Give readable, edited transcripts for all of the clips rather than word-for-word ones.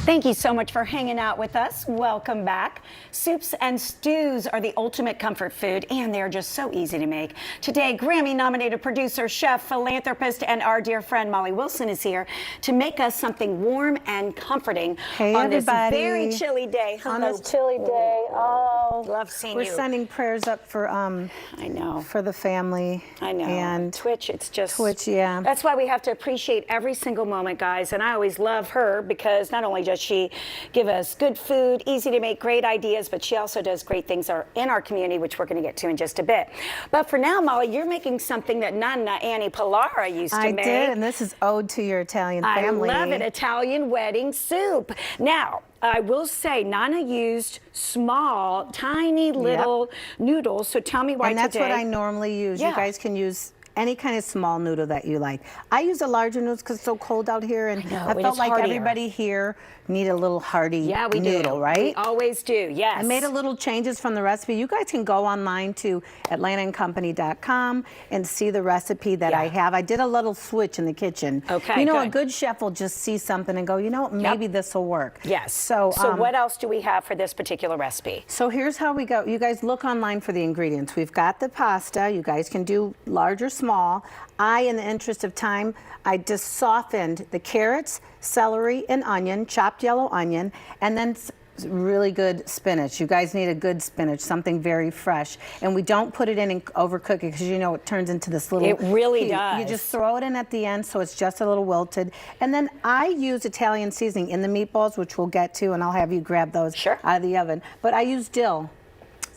Thank you so much for hanging out with us. Welcome back. Soups and stews are the ultimate comfort food, and they're just so easy to make. Today, Grammy-nominated producer, chef, philanthropist, and our dear friend Molly Wilson is here to make us something warm and comforting on this very chilly day. On this chilly day. Oh, love seeing we're you. sending prayers up for I know, for the family. I know. And Twitch, it's just Twitch, yeah. That's why we have to appreciate every single moment, guys. And I always love her because not only does she give us good food, easy to make, great ideas, but she also does great things in our community, which we're going to get to in just a bit. But for now, Molly, you're making something that Nonna Annie Pilara used to make. I did, and this is ode to your Italian family. I love it, Italian wedding soup. Now, I will say Nana used small, tiny little noodles, so tell me why today. And that's today. what I normally use. Yeah. You guys can use any kind of small noodle that you like. I use a larger noodles because it's so cold out here, and I felt like everybody here need a little hearty noodle, right? We always do, yes. I made a little changes from the recipe. You guys can go online to atlantaandcompany.com and see the recipe that I have. I did a little switch in the kitchen. Okay, you know, a good chef will just see something and go, you know what, maybe this will work. Yes. So what else do we have for this particular recipe? So here's how we go. You guys look online for the ingredients. We've got the pasta. You guys can do large or small. In the interest of time, I just softened the carrots, celery, and onion, chopped yellow onion, and then really good spinach. You guys need a good spinach, something very fresh. And we don't put it in and overcook it because you know it turns into this little... It really does. You just throw it in at the end so it's just a little wilted. And then I use Italian seasoning in the meatballs, which we'll get to, and I'll have you grab those out of the oven. But I use dill.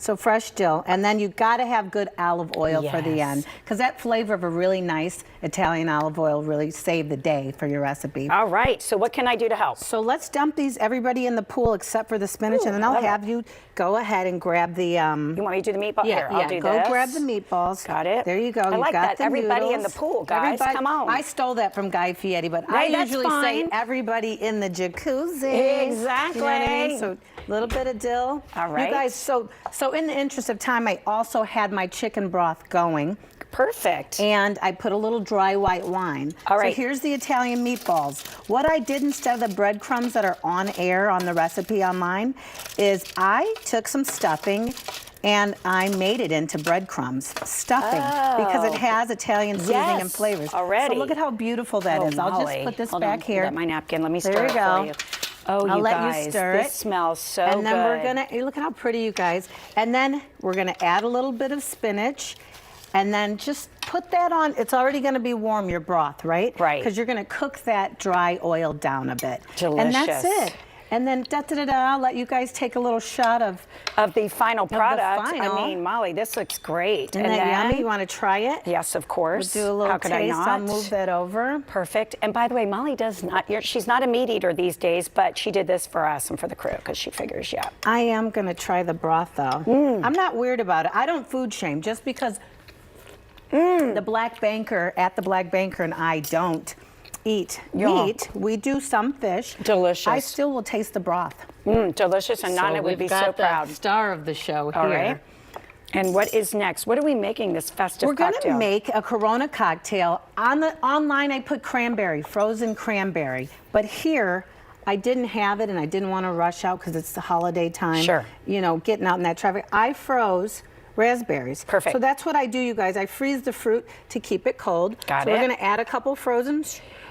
So fresh dill, and then you gotta have good olive oil for the end, because that flavor of a really nice Italian olive oil really saved the day for your recipe. All right, so what can I do to help? So let's dump everybody in the pool except for the spinach, and then I'll have you go ahead and grab the... You want me to do the meatball? Here, I'll do go this. grab the meatballs. Got it. There you go. I like that. Everybody noodles. in the pool, guys. Come on. I stole that from Guy Fieri, but I usually say everybody in the jacuzzi. Exactly. You know what I mean? So a little bit of dill. All right. You guys, so in the interest of time, I also had my chicken broth going. Perfect. And I put a little dry white wine. All right. So here's the Italian meatballs. What I did instead of the breadcrumbs that are on air on the recipe online is I took some stuffing and I made it into breadcrumbs stuffing because it has Italian seasoning and flavors. Already. So look at how beautiful that is. I'll just put this back here. Got my napkin. Let me stir there it you go. for you. Oh, I'll you let guys, you stir this smells so good. And then we're gonna, look at how pretty, you guys. And then we're gonna add a little bit of spinach and then just put that on. It's already gonna be warm, your broth, right? Right. Because you're gonna cook that dry oil down a bit. Delicious. And that's it. And then I'll let you guys take a little shot of the final product. final. I mean, Molly, this looks great. Isn't that yummy? You want to try it? Yes, of course. We'll do a little How could taste. I not? I'll move that over. Perfect. And by the way, Molly does not. She's not a meat eater these days, but she did this for us and for the crew because she figures, I am gonna try the broth though. I'm not weird about it. I don't food shame just because the Black Banker and I don't eat meat. We do some fish. Delicious. I still will taste the broth. Delicious, and Nana would be so proud. Star of the show here. All right. And what is next? What are we making this festive cocktail? We're gonna make a Corona cocktail. Online I put cranberry, frozen cranberry. But here, I didn't have it and I didn't want to rush out because it's the holiday time. Sure. You know, getting out in that traffic. I froze raspberries. Perfect. So that's what I do, you guys. I freeze the fruit to keep it cold. Got so it. We're gonna add a couple frozen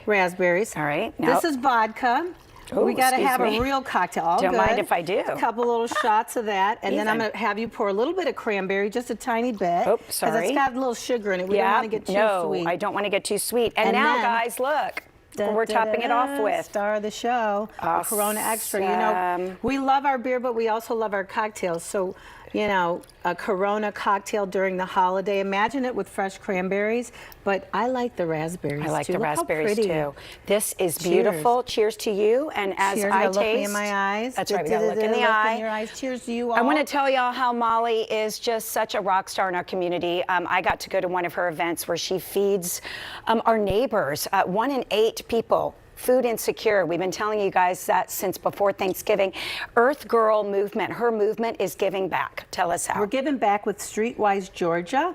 raspberries. All right. This is vodka. Ooh, we got to have excuse me. a real cocktail. All Don't good. mind if I do. A couple little shots of that, and then I'm going to have you pour a little bit of cranberry, just a tiny bit. Oh, sorry. Because it's got a little sugar in it. We don't want to get too sweet. No, I don't want to get too sweet. And now, then, guys, look. What we're topping it off with. Star of the show, Corona Extra. You know, we love our beer, but we also love our cocktails. So, you know, a Corona cocktail during the holiday. Imagine it with fresh cranberries, but I like the raspberries I like too. the Look how raspberries pretty. too. This is beautiful. Cheers to you. And as Cheers. I Look me in taste, my eyes. That's right. We gotta look in the eye. In your eyes. Cheers to you all. I want to tell y'all how Molly is just such a rock star in our community. I got to go to one of her events where she feeds our neighbors. 1 in 8 people food insecure. We've been telling you guys that since before Thanksgiving. Earth Girl movement, her movement is giving back. Tell us how. We're giving back with Streetwise Georgia.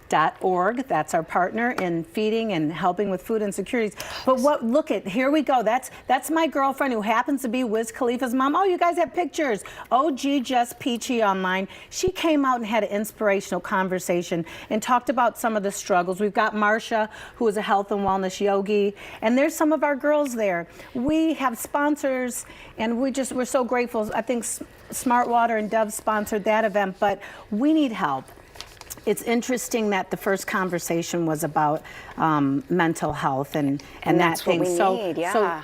.org. That's our partner in feeding and helping with food insecurities. But look at, here we go. That's my girlfriend who happens to be Wiz Khalifa's mom. Oh, you guys have pictures. OG Just Peachy online. She came out and had an inspirational conversation and talked about some of the struggles. We've got Marsha, who is a health and wellness yogi, and there's some of our girls there. We have sponsors, and we're so grateful. I think Smart Water and Dove sponsored that event, but we need help. It's interesting that the first conversation was about mental health and that's that thing. what we need, yeah. So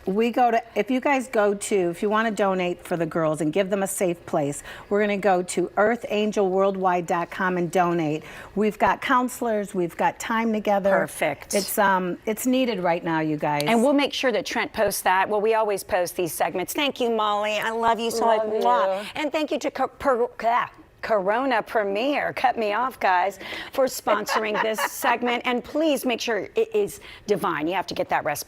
we go to, if you want to donate for the girls and give them a safe place, we're going to go to earthangelworldwide.com and donate. We've got counselors, we've got time together. Perfect. It's needed right now, you guys. And we'll make sure that Trent posts that. Well, we always post these segments. Thank you, Molly. I love you so much. Love you. And thank you to Corona Premier, cut me off, guys, for sponsoring this segment. And please make sure it is divine. You have to get that recipe.